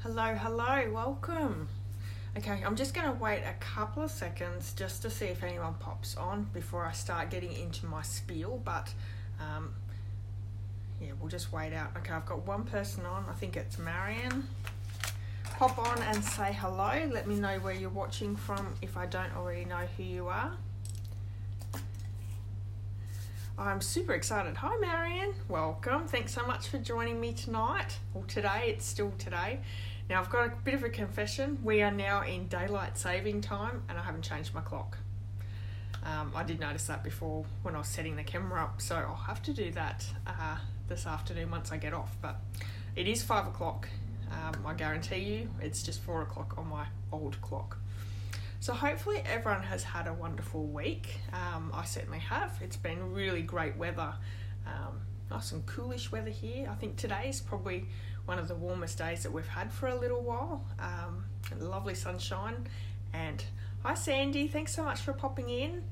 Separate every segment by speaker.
Speaker 1: Hello, welcome. Okay, I'm just going to wait a couple of seconds just to see if anyone pops on before I start getting into my spiel, but yeah, we'll just wait out. Okay, I've got one person on, I think it's Marion. Pop on and say hello, let me know where you're watching from if I don't already know who you are. I'm super excited. Hi Marion, welcome. Thanks so much for joining me tonight. Well, today, it's still today. Now I've got a bit of a confession. We are now in daylight saving time and I haven't changed my clock. I did notice that before when I was setting the camera up, so I'll have to do that this afternoon once I get off. But it is 5 o'clock. I guarantee you it's just 4 o'clock on my old clock. So hopefully everyone has had a wonderful week. I certainly have. It's been really great weather. Nice and coolish weather here. I think today is probably one of the warmest days that we've had for a little while. Lovely sunshine. And hi Sandy, thanks so much for popping in.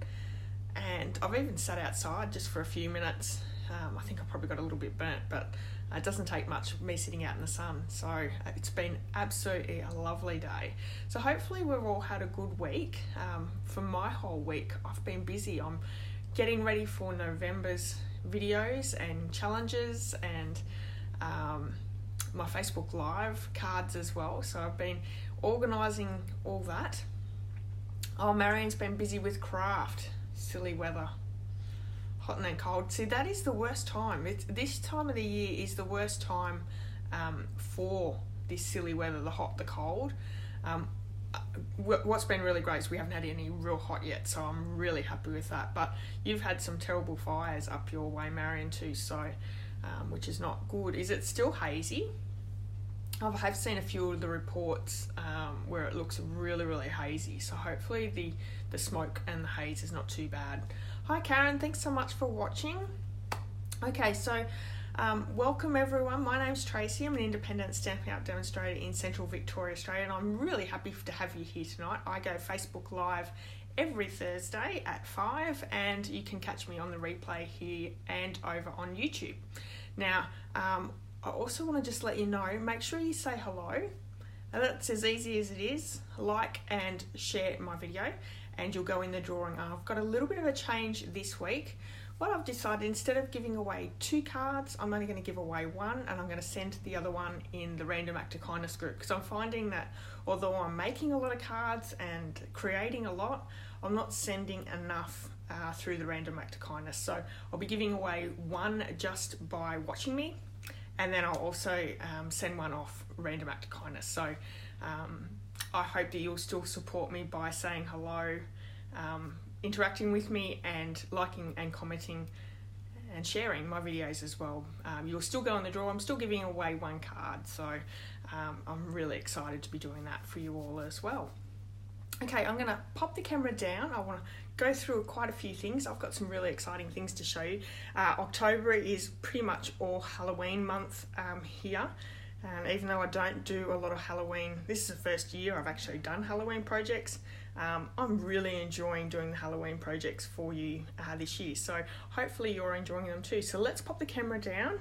Speaker 1: And I've even sat outside just for a few minutes. I think I probably got a little bit burnt, but it doesn't take much of me sitting out in the sun. So it's been absolutely a lovely day. So hopefully we've all had a good week. For my whole week, I've been busy. I'm getting ready for November's videos and challenges and my Facebook Live cards as well. So I've been organising all that. Oh, Marion's been busy with craft. Silly weather. Hot and then cold. See, that is the worst time. This time of the year is the worst time for this silly weather, the hot, the cold. What's been really great is we haven't had any real hot yet, so I'm really happy with that. But you've had some terrible fires up your way, Marion, too, so which is not good. Is it still hazy? I have seen a few of the reports where it looks really, really hazy, so hopefully the smoke and the haze is not too bad. Hi Karen, thanks so much for watching. Okay, so welcome everyone. My name's Tracy. I'm an independent Stampin' Up demonstrator in Central Victoria, Australia, and I'm really happy to have you here tonight. I go Facebook Live every Thursday at 5, and you can catch me on the replay here and over on YouTube. Now, I also want to just let you know, make sure you say hello. Now, that's as easy as it is. Like and share my video and you'll go in the drawing. I've got a little bit of a change this week. What I've decided, instead of giving away 2 cards, I'm only going to give away 1, and I'm going to send the other one in the Random Act of Kindness group, because I'm finding that although I'm making a lot of cards and creating a lot, I'm not sending enough through the Random Act of Kindness. So I'll be giving away 1 just by watching me, and then I'll also send 1 off Random Act of Kindness. So I hope that you'll still support me by saying hello, interacting with me, and liking and commenting and sharing my videos as well. You'll still go in the draw. I'm still giving away 1 card, so I'm really excited to be doing that for you all as well. Okay, I'm going to pop the camera down. I want to go through quite a few things. I've got some really exciting things to show you. October is pretty much all Halloween month here. Even though I don't do a lot of Halloween, this is the first year I've actually done Halloween projects. I'm really enjoying doing the Halloween projects for you this year, so hopefully you're enjoying them too. So let's pop the camera down.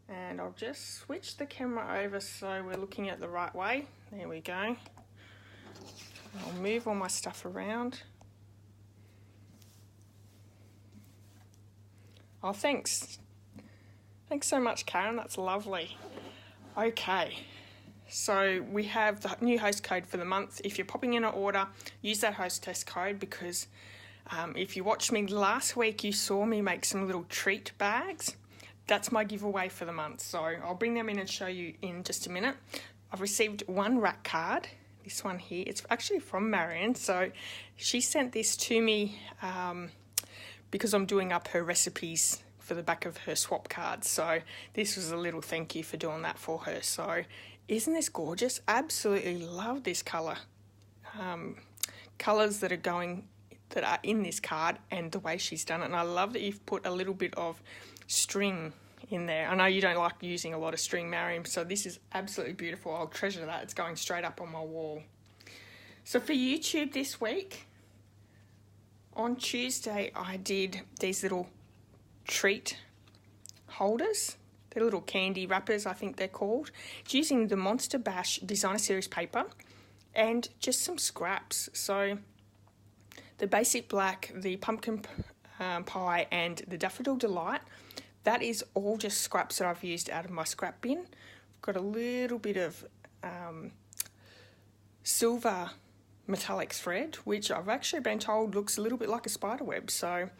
Speaker 1: And I'll just switch the camera over so we're looking at the right way. There we go. I'll move all my stuff around. Oh, thanks. Thanks so much, Karen. That's lovely. Okay, so we have the new host code for the month. If you're popping in an order, use that hostess code, because if you watched me last week, you saw me make some little treat bags. That's my giveaway for the month. So I'll bring them in and show you in just a minute. I've received 1 rack card. This one here, it's actually from Marion. So she sent this to me because I'm doing up her recipes for the back of her swap cards. So this was a little thank you for doing that for her. So isn't this gorgeous? Absolutely love this colour. Colours that are in this card, and the way she's done it. And I love that you've put a little bit of string in there. I know you don't like using a lot of string, Marion, so this is absolutely beautiful. I'll treasure that. It's going straight up on my wall. So for YouTube this week, on Tuesday, I did these little treat holders They're little candy wrappers, I think they're called. It's using the Monster Bash Designer Series paper and just some scraps. So the basic black, the pumpkin pie and the daffodil delight, that is all just scraps that I've used out of my scrap bin. I've got a little bit of silver metallic thread, which I've actually been told looks a little bit like a spider web, so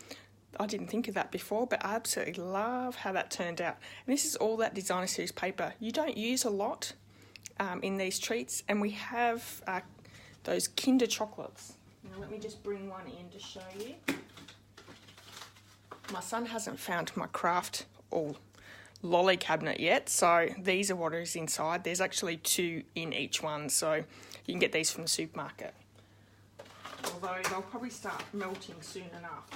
Speaker 1: I didn't think of that before, but I absolutely love how that turned out. And this is all that Designer Series paper. You don't use a lot in these treats, and we have those Kinder chocolates. Now let me just bring one in to show you. My son hasn't found my craft or lolly cabinet yet, so these are what is inside. There's actually 2 in each one, so you can get these from the supermarket. Although they'll probably start melting soon enough.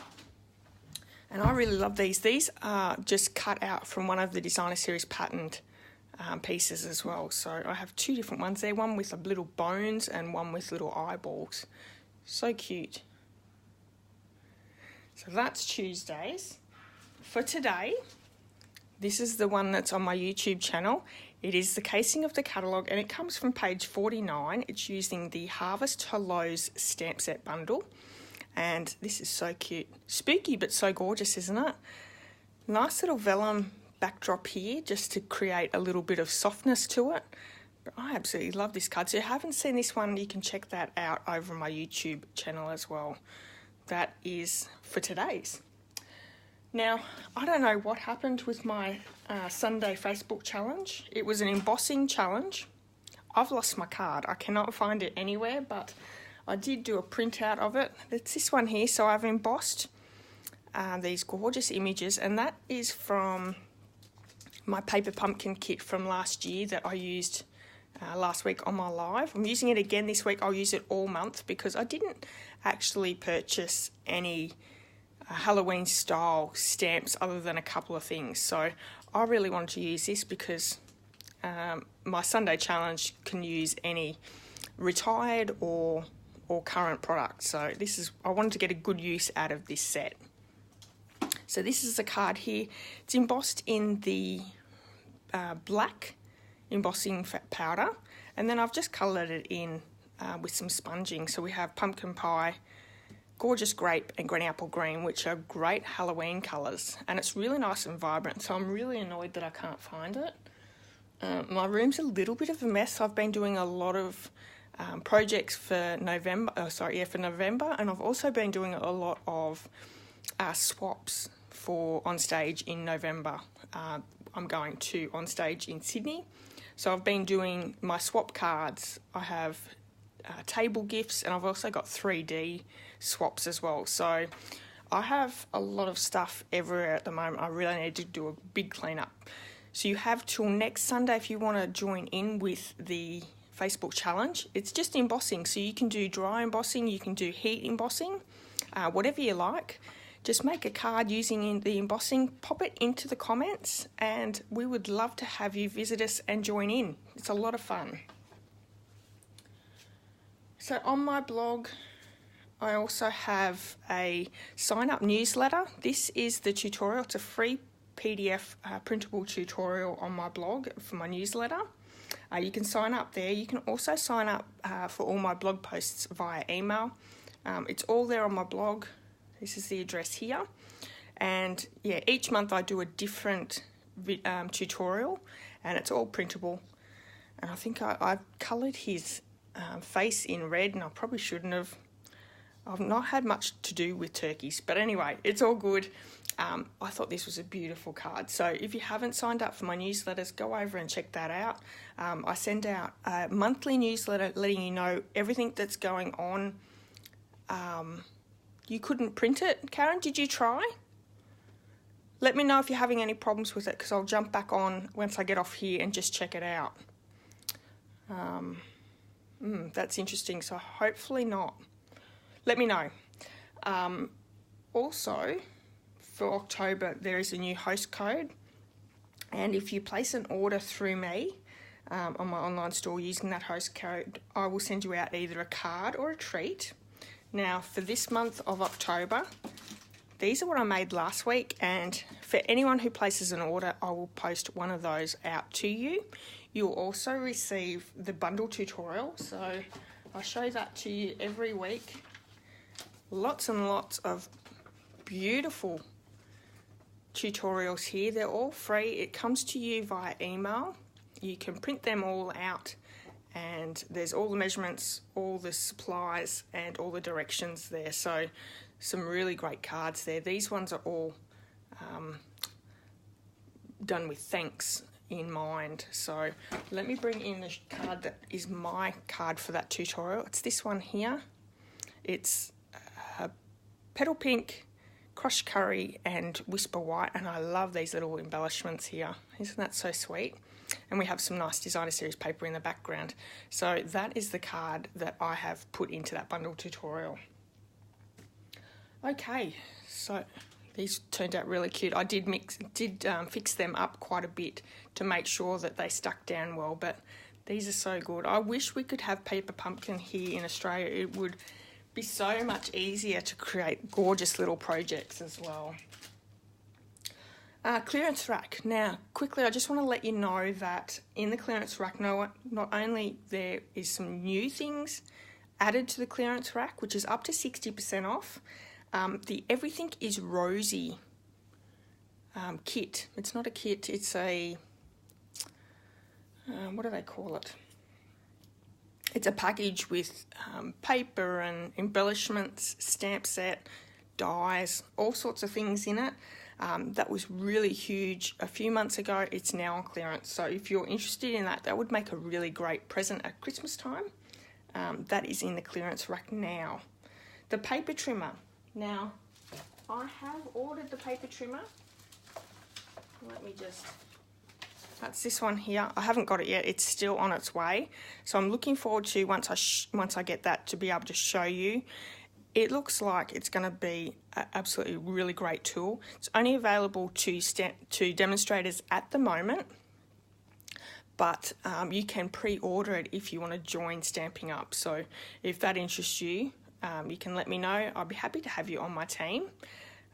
Speaker 1: And I really love these. These are just cut out from one of the Designer Series patterned pieces as well. So I have 2 different ones there, one with little bones and one with little eyeballs. So cute. So that's Tuesdays. For today, this is the one that's on my YouTube channel. It is the casing of the catalogue, and it comes from page 49. It's using the Harvest Hellos stamp set bundle. And this is so cute. Spooky, but so gorgeous, isn't it? Nice little vellum backdrop here, just to create a little bit of softness to it. But I absolutely love this card. So if you haven't seen this one, you can check that out over my YouTube channel as well. That is for today's. Now, I don't know what happened with my Sunday Facebook challenge. It was an embossing challenge. I've lost my card. I cannot find it anywhere, but I did do a printout of it. It's this one here. So I've embossed these gorgeous images, and that is from my paper pumpkin kit from last year that I used last week on my live. I'm using it again this week. I'll use it all month because I didn't actually purchase any Halloween style stamps other than a couple of things. So I really wanted to use this because my Sunday challenge can use any retired or current product. So this is, I wanted to get a good use out of this set. So this is a card here. It's embossed in the black embossing powder, and then I've just coloured it in with some sponging. So we have pumpkin pie, gorgeous grape and green apple green, which are great Halloween colours, and it's really nice and vibrant. So I'm really annoyed that I can't find it. My room's a little bit of a mess. I've been doing a lot of projects for November, for November, and I've also been doing a lot of swaps for on stage in November. I'm going to on stage in Sydney, so I've been doing my swap cards. I have table gifts, and I've also got 3D swaps as well. So I have a lot of stuff everywhere at the moment. I really need to do a big cleanup. So you have till next Sunday if you want to join in with the Facebook challenge. It's just embossing, so you can do dry embossing, you can do heat embossing, whatever you like. Just make a card using the embossing, pop it into the comments, and we would love to have you visit us and join in. It's a lot of fun. So on my blog, I also have a sign-up newsletter. This is the tutorial. It's a free PDF printable tutorial on my blog for my newsletter. You can sign up there. You can also sign up for all my blog posts via email. It's all there on my blog. This is the address here. And yeah, each month I do a different tutorial, and it's all printable. And I think I've coloured his face in red, and I probably shouldn't have. I've not had much to do with turkeys, but anyway, it's all good. I thought this was a beautiful card. So if you haven't signed up for my newsletters, go over and check that out. I send out a monthly newsletter letting you know everything that's going on. You couldn't print it, Karen? Did you try? Let me know if you're having any problems with it, because I'll jump back on once I get off here and just check it out. That's interesting, so hopefully not. Let me know. Also, for October, there is a new host code, and if you place an order through me on my online store using that host code, I will send you out either a card or a treat. Now, for this month of October, these are what I made last week, and for anyone who places an order, I will post one of those out to you. You'll also receive the bundle tutorial, so I show that to you every week. Lots and lots of beautiful tutorials here. They're all free. It comes to you via email. You can print them all out, and there's all the measurements, all the supplies, and all the directions there. So some really great cards there. These ones are all done with thanks in mind. So let me bring in the card that is my card for that tutorial. It's this one here. It's petal pink, crushed curry, and whisper white, and I love these little embellishments here. Isn't that so sweet? And we have some nice designer series paper in the background. So that is the card that I have put into that bundle tutorial. Okay, so these turned out really cute. I did fix them up quite a bit to make sure that they stuck down well, but these are so good. I wish we could have paper pumpkin here in Australia. It would be so much easier to create gorgeous little projects as well. Clearance rack. Now, quickly, I just want to let you know that in the clearance rack, not only there is some new things added to the clearance rack, which is up to 60% off. The Everything is Rosy kit. It's not a kit, it's a, what do they call it? It's a package with paper and embellishments, stamp set, dies, all sorts of things in it. That was really huge a few months ago. It's now on clearance. So if you're interested in that, that would make a really great present at Christmas time. That is in the clearance rack now. The paper trimmer. Now, I have ordered the paper trimmer. Let me just... That's this one here. I haven't got it yet. It's still on its way. So I'm looking forward to, once I get that, to be able to show you. It looks like it's going to be an absolutely really great tool. It's only available to demonstrators at the moment, but you can pre-order it if you want to join Stamping Up. So if that interests you, you can let me know. I'll be happy to have you on my team.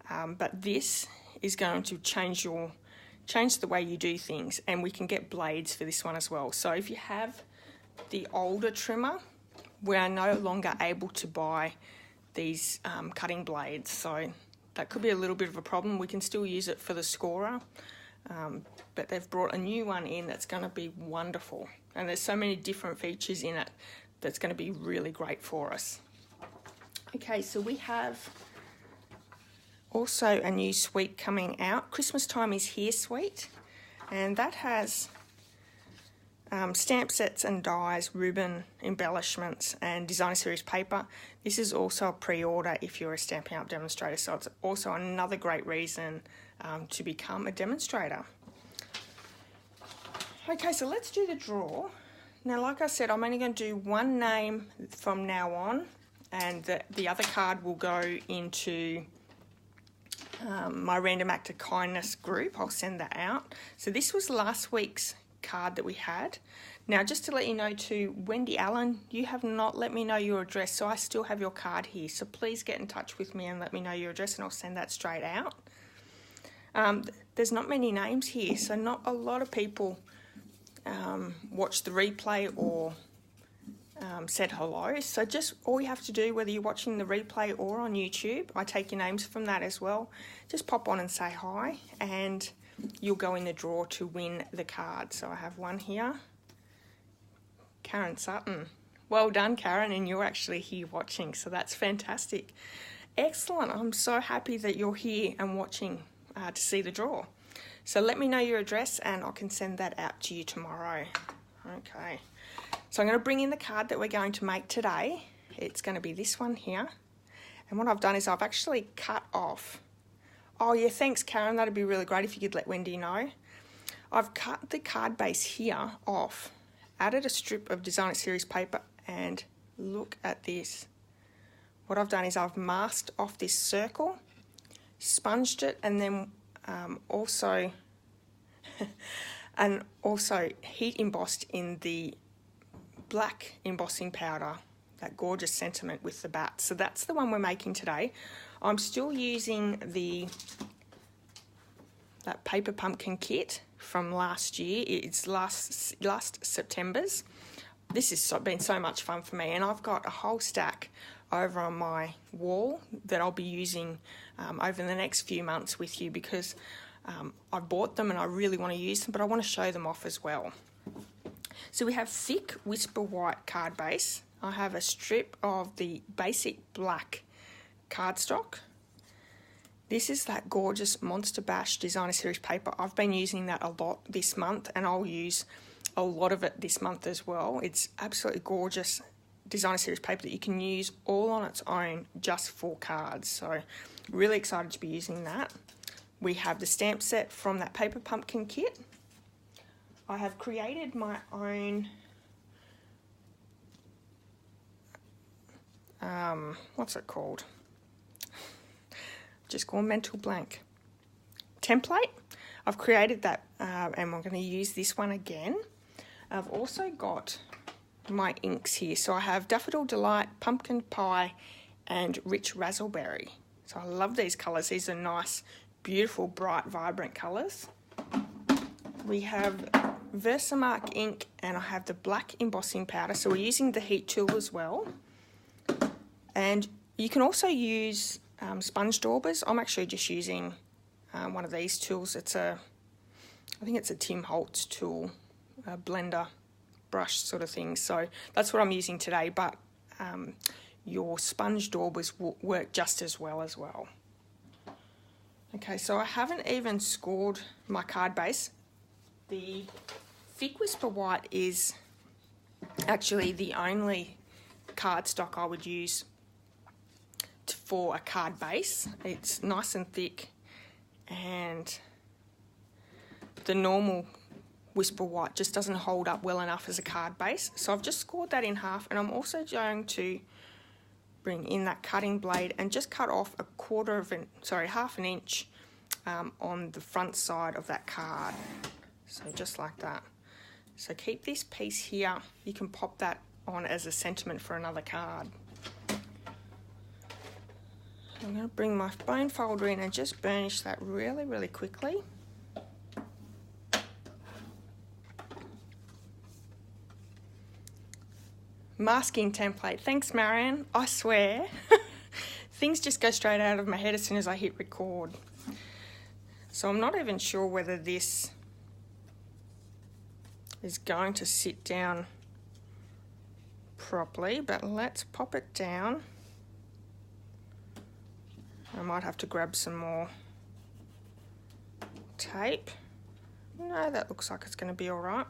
Speaker 1: But this is going to change the way you do things, and we can get blades for this one as well. So if you have the older trimmer, we are no longer able to buy these cutting blades, so that could be a little bit of a problem. We can still use it for the scorer, but they've brought a new one in that's going to be wonderful, and there's so many different features in it that's going to be really great for us. Okay, so we have also a new suite coming out. Christmas Time is Here suite, and that has stamp sets and dies, ribbon, embellishments, and designer series paper. This is also a pre-order if you're a Stamping Up demonstrator, so it's also another great reason to become a demonstrator. Okay, so let's do the draw. Now, like I said, I'm only going to do one name from now on, and the other card will go into my Random Act of Kindness group. I'll send that out. So this was last week's card that we had. Now, just to let you know too, Wendy Allen, you have not let me know your address, so I still have your card here. So please get in touch with me and let me know your address, and I'll send that straight out. There's not many names here, so not a lot of people watch the replay or said hello. So just all you have to do, whether you're watching the replay or on YouTube, I take your names from that as well. Just pop on and say hi, and you'll go in the draw to win the card. So I have one here, Karen Sutton. Well done, Karen, and you're actually here watching, so that's fantastic. Excellent. I'm so happy that you're here and watching to see the draw. So let me know your address and I can send that out to you tomorrow. Okay. So I'm going to bring in the card that we're going to make today. It's going to be this one here. And what I've done is I've actually cut off. Oh yeah, thanks Karen, that'd be really great if you could let Wendy know. I've cut the card base here off, added a strip of designer series paper, and look at this. What I've done is I've masked off this circle, sponged it, and then also heat embossed in the black embossing powder that gorgeous sentiment with the bats. So that's the one we're making today. I'm still using that paper pumpkin kit from last year. It's last September's. This has been so much fun for me, and I've got a whole stack over on my wall that I'll be using over the next few months with you, because I bought them and I really want to use them, but I want to show them off as well. So we have thick Whisper White card base. I have a strip of the basic black cardstock. This is that gorgeous Monster Bash Designer Series paper. I've been using that a lot this month, and I'll use a lot of it this month as well. It's absolutely gorgeous Designer Series paper that you can use all on its own just for cards. So really excited to be using that. We have the stamp set from that paper pumpkin kit. I have created my own what's it called? Just gone mental blank. Template. I've created that and I'm going to use this one again. I've also got my inks here. So I have Daffodil Delight, Pumpkin Pie and Rich Razzleberry. So I love these colours. These are nice, beautiful, bright, vibrant colours. We have Versamark ink and I have the black embossing powder. So we're using the heat tool as well. And you can also use sponge daubers. I'm actually just using one of these tools. I think it's a Tim Holtz tool, a blender brush sort of thing. So that's what I'm using today, but your sponge daubers will work just as well. Okay, so I haven't even scored my card base. The thick Whisper White is actually the only cardstock I would use for a card base. It's nice and thick, and the normal Whisper White just doesn't hold up well enough as a card base. So I've just scored that in half, and I'm also going to bring in that cutting blade and just cut off half an inch on the front side of that card. So just like that. So keep this piece here. You can pop that on as a sentiment for another card. I'm going to bring my bone folder in and just burnish that really, really quickly. Masking template. Thanks, Marianne. I swear, things just go straight out of my head as soon as I hit record. So I'm not even sure whether this is going to sit down properly, but let's pop it down. I might have to grab some more tape. No, that looks like it's going to be all right.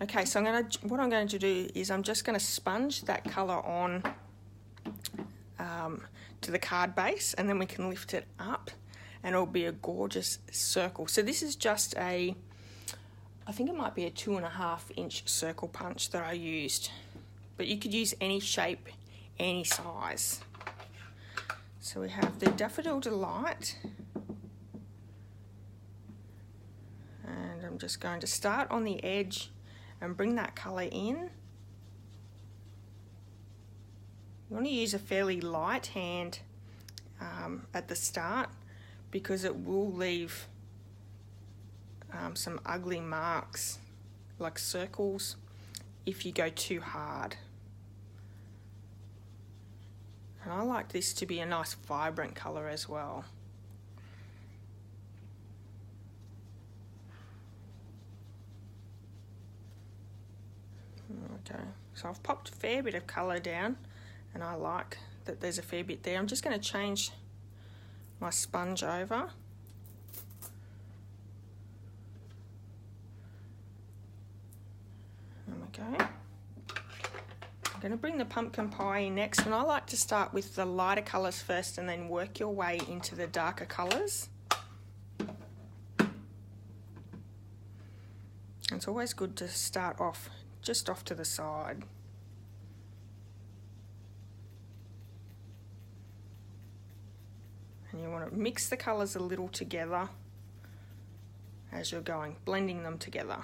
Speaker 1: Okay, so what I'm going to do is I'm just going to sponge that colour on to the card base, and then we can lift it up and it'll be a gorgeous circle. So this is just I think it might be a 2.5 inch circle punch that I used, but you could use any shape, any size. So we have the Daffodil Delight, and I'm just going to start on the edge and bring that colour in. You want to use a fairly light hand at the start, because it will leave some ugly marks like circles if you go too hard. And I like this to be a nice vibrant colour as well. Okay, so I've popped a fair bit of colour down, and I like that there's a fair bit there. I'm just going to change my sponge over. There we go. I'm going to bring the pumpkin pie in next, and I like to start with the lighter colours first and then work your way into the darker colours. It's always good to start off just off to the side. And you want to mix the colours a little together as you're going, blending them together.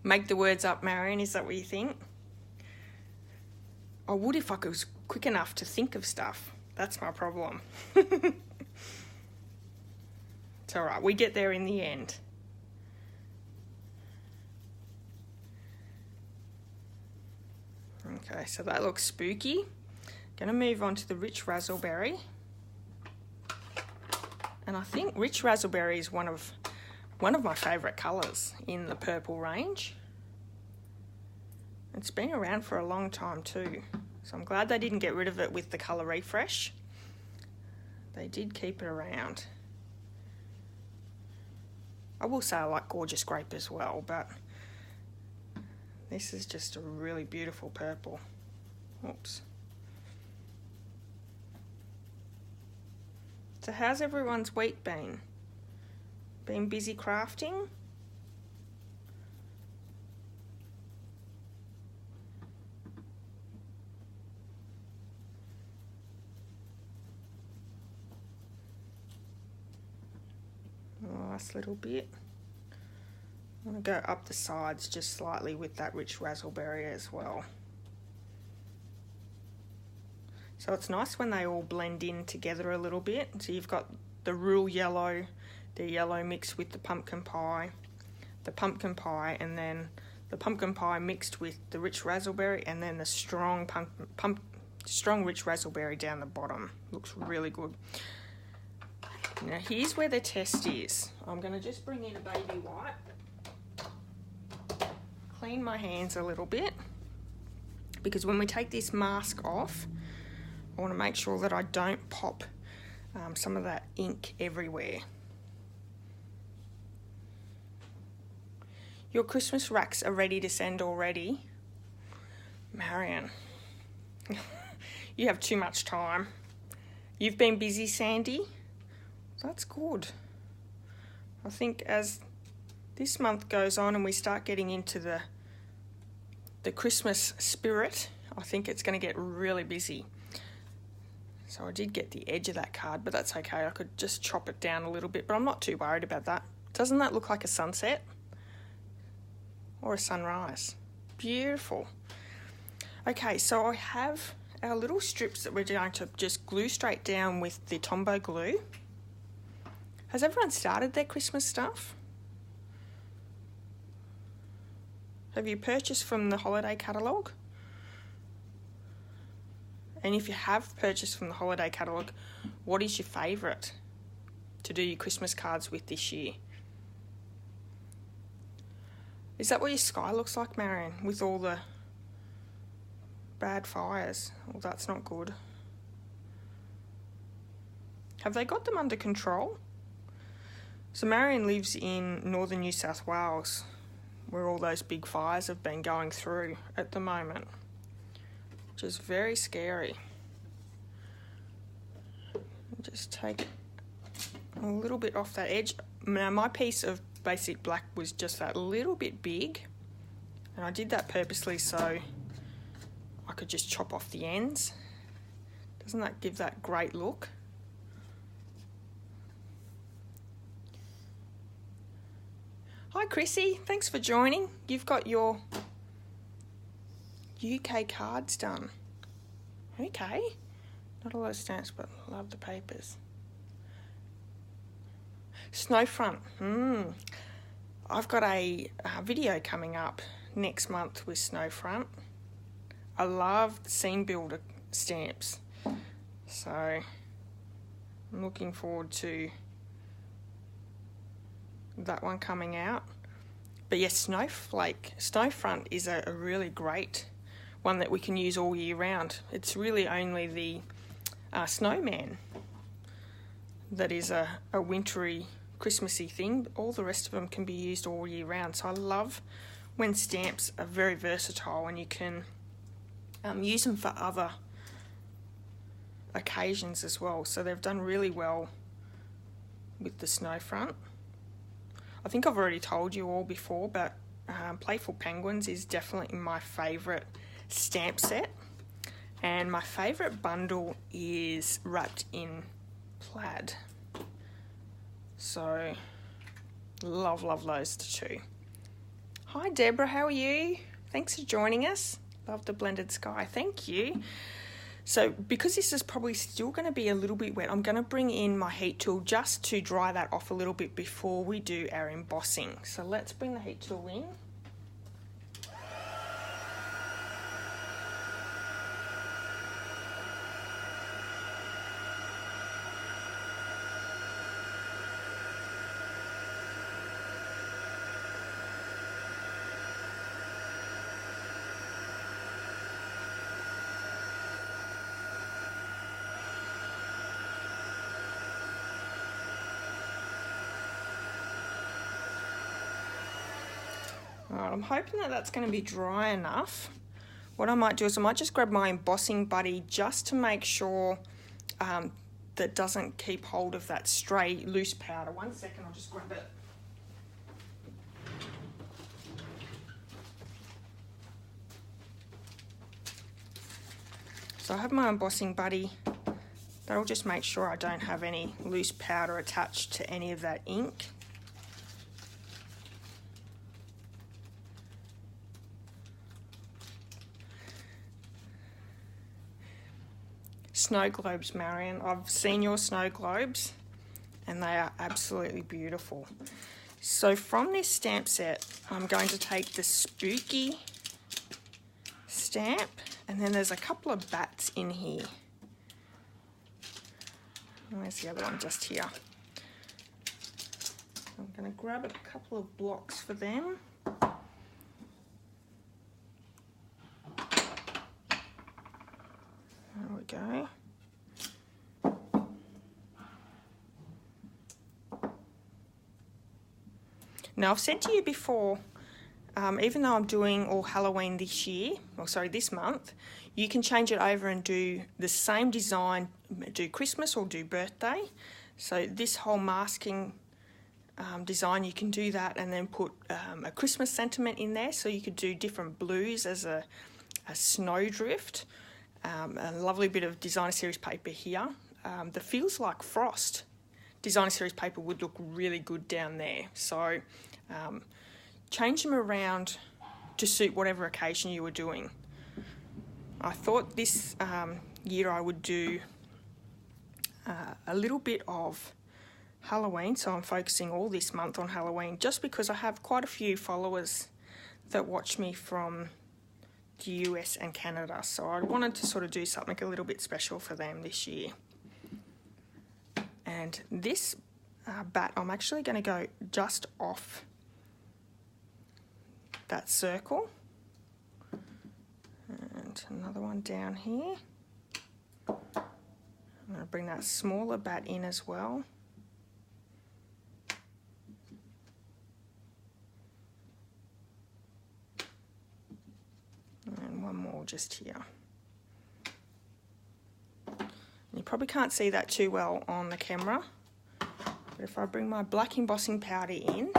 Speaker 1: Make the words up, Marion, is that what you think? I would if I was quick enough to think of stuff. That's my problem. It's all right, we get there in the end. Okay, so that looks spooky. Gonna move on to the rich raspberry. And I think rich raspberry is one of my favourite colours in the purple range. It's been around for a long time too, so I'm glad they didn't get rid of it with the colour refresh. They did keep it around. I will say I like Gorgeous Grape as well, but this is just a really beautiful purple. Oops. So how's everyone's week been? Been busy crafting? Nice little bit. I'm going to go up the sides just slightly with that rich raspberry as well. So it's nice when they all blend in together a little bit. So you've got the real yellow, the yellow mixed with the pumpkin pie, and then the pumpkin pie mixed with the rich raspberry, and then the strong strong rich raspberry down the bottom. Looks really good. Now here's where the test is. I'm going to just bring in a baby wipe, clean my hands a little bit, because when we take this mask off, I want to make sure that I don't pop some of that ink everywhere. Your Christmas racks are ready to send already. Marion, you have too much time. You've been busy, Sandy. That's good. I think as this month goes on and we start getting into the Christmas spirit, I think it's going to get really busy. So I did get the edge of that card, but that's okay. I could just chop it down a little bit, but I'm not too worried about that. Doesn't that look like a sunset? Or a sunrise? Beautiful. Okay, so I have our little strips that we're going to just glue straight down with the Tombow glue. Has everyone started their Christmas stuff? Have you purchased from the holiday catalogue? And if you have purchased from the holiday catalogue, what is your favourite to do your Christmas cards with this year? Is that what your sky looks like, Marion, with all the bad fires? Well, that's not good. Have they got them under control? So Marion lives in northern New South Wales, where all those big fires have been going through at the moment, which is very scary. Just take a little bit off that edge. Now my piece of basic black was just that little bit big, and I did that purposely so I could just chop off the ends. Doesn't that give that great look? Hi Chrissy, thanks for joining. You've got your UK cards done. Okay, not a lot of stamps, but love the papers. Snowfront. I've got a video coming up next month with Snowfront. I love the scene builder stamps, so I'm looking forward to that one coming out. But yes, Snowfront is a really great one that we can use all year round. It's really only the snowman that is a wintry, Christmassy thing. All the rest of them can be used all year round. So I love when stamps are very versatile and you can use them for other occasions as well. So they've done really well with the Snowfront. I think I've already told you all before, but Playful Penguins is definitely my favourite stamp set. And my favourite bundle is wrapped in plaid. So, love those two. Hi Deborah, how are you? Thanks for joining us. Love the blended sky, thank you. So because this is probably still going to be a little bit wet, I'm going to bring in my heat tool just to dry that off a little bit before we do our embossing. So let's bring the heat tool in. Alright, I'm hoping that that's going to be dry enough. What I might do is I might just grab my embossing buddy just to make sure that doesn't keep hold of that stray loose powder. 1 second, I'll just grab it. So I have my embossing buddy. That'll just make sure I don't have any loose powder attached to any of that ink. Snow globes, Marion. I've seen your snow globes and they are absolutely beautiful. So from this stamp set, I'm going to take the spooky stamp, and then there's a couple of bats in here. Where's the other one? Just here. I'm going to grab a couple of blocks for them. There we go. Now I've said to you before, even though I'm doing all Halloween this year, or sorry, this month, you can change it over and do the same design, do Christmas or do birthday. So this whole masking design, you can do that and then put a Christmas sentiment in there. So you could do different blues as a snowdrift. A lovely bit of designer series paper here that feels like frost. Designer series paper would look really good down there. So change them around to suit whatever occasion you were doing. I thought this year I would do a little bit of Halloween, so I'm focusing all this month on Halloween just because I have quite a few followers that watch me from the US and Canada, so I wanted to sort of do something a little bit special for them this year. And this bat, I'm actually going to go just off that circle, and another one down here. I'm going to bring that smaller bat in as well. And one more just here. You probably can't see that too well on the camera, but if I bring my black embossing powder in,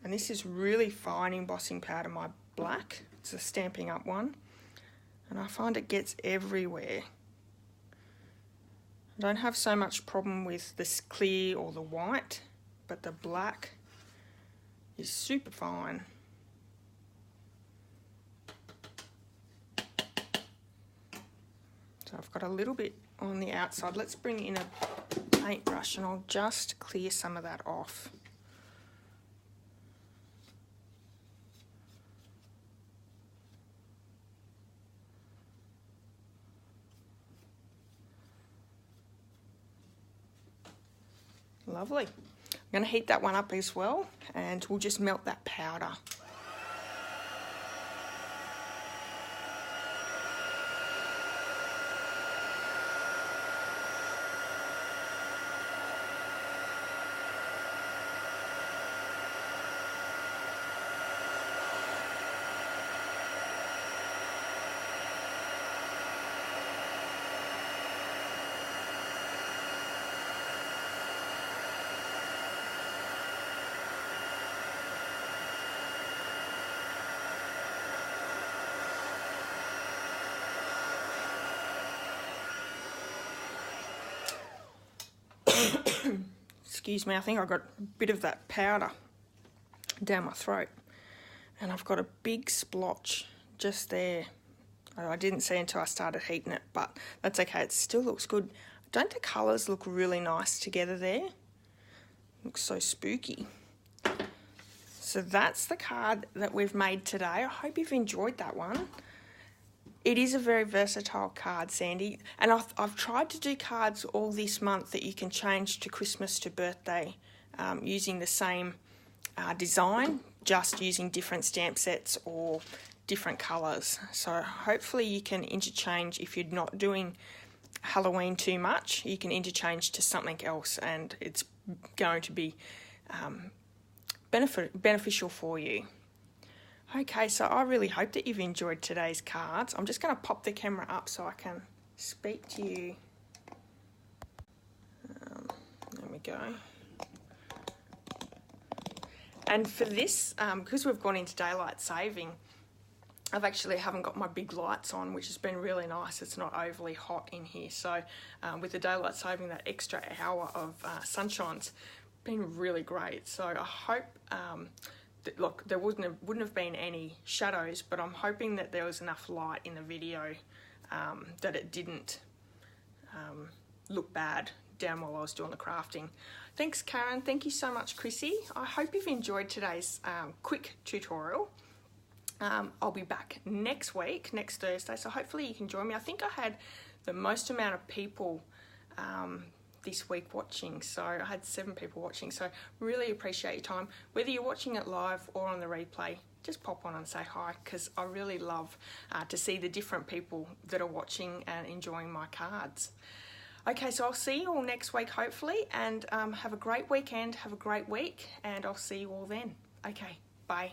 Speaker 1: and this is really fine embossing powder, my black, it's a Stampin' Up one, and I find it gets everywhere. I don't have so much problem with this clear or the white, but the black is super fine. So I've got a little bit on the outside. Let's bring in a paintbrush and I'll just clear some of that off. Lovely. I'm going to heat that one up as well, and we'll just melt that powder. excuse me, I think I got a bit of that powder down my throat. And I've got a big splotch just there. I didn't see until I started heating it, but that's okay. It still looks good. Don't the colours look really nice together there? Looks so spooky. So that's the card that we've made today. I hope you've enjoyed that one. It is a very versatile card, Sandy. And I've tried to do cards all this month that you can change to Christmas to birthday using the same design, just using different stamp sets or different colours. So hopefully you can interchange. If you're not doing Halloween too much, you can interchange to something else, and it's going to be beneficial for you. Okay, so I really hope that you've enjoyed today's cards. I'm just going to pop the camera up so I can speak to you. There we go. And for this, because we've gone into daylight saving, I've actually haven't got my big lights on, which has been really nice. It's not overly hot in here. So with the daylight saving, that extra hour of sunshine's been really great. So I hope, look, there wouldn't have been any shadows, but I'm hoping that there was enough light in the video that it didn't look bad down while I was doing the crafting. Thanks, Karen. Thank you so much, Chrissy. I hope you've enjoyed today's quick tutorial. I'll be back next week, next Thursday, so hopefully you can join me. I think I had the most amount of people this week watching, so I had 7 people watching, so really appreciate your time. Whether you're watching it live or on the replay, just pop on and say hi, because I really love to see the different people that are watching and enjoying my cards. Okay, so I'll see you all next week, hopefully, and have a great weekend, have a great week, and I'll see you all then. Okay, bye.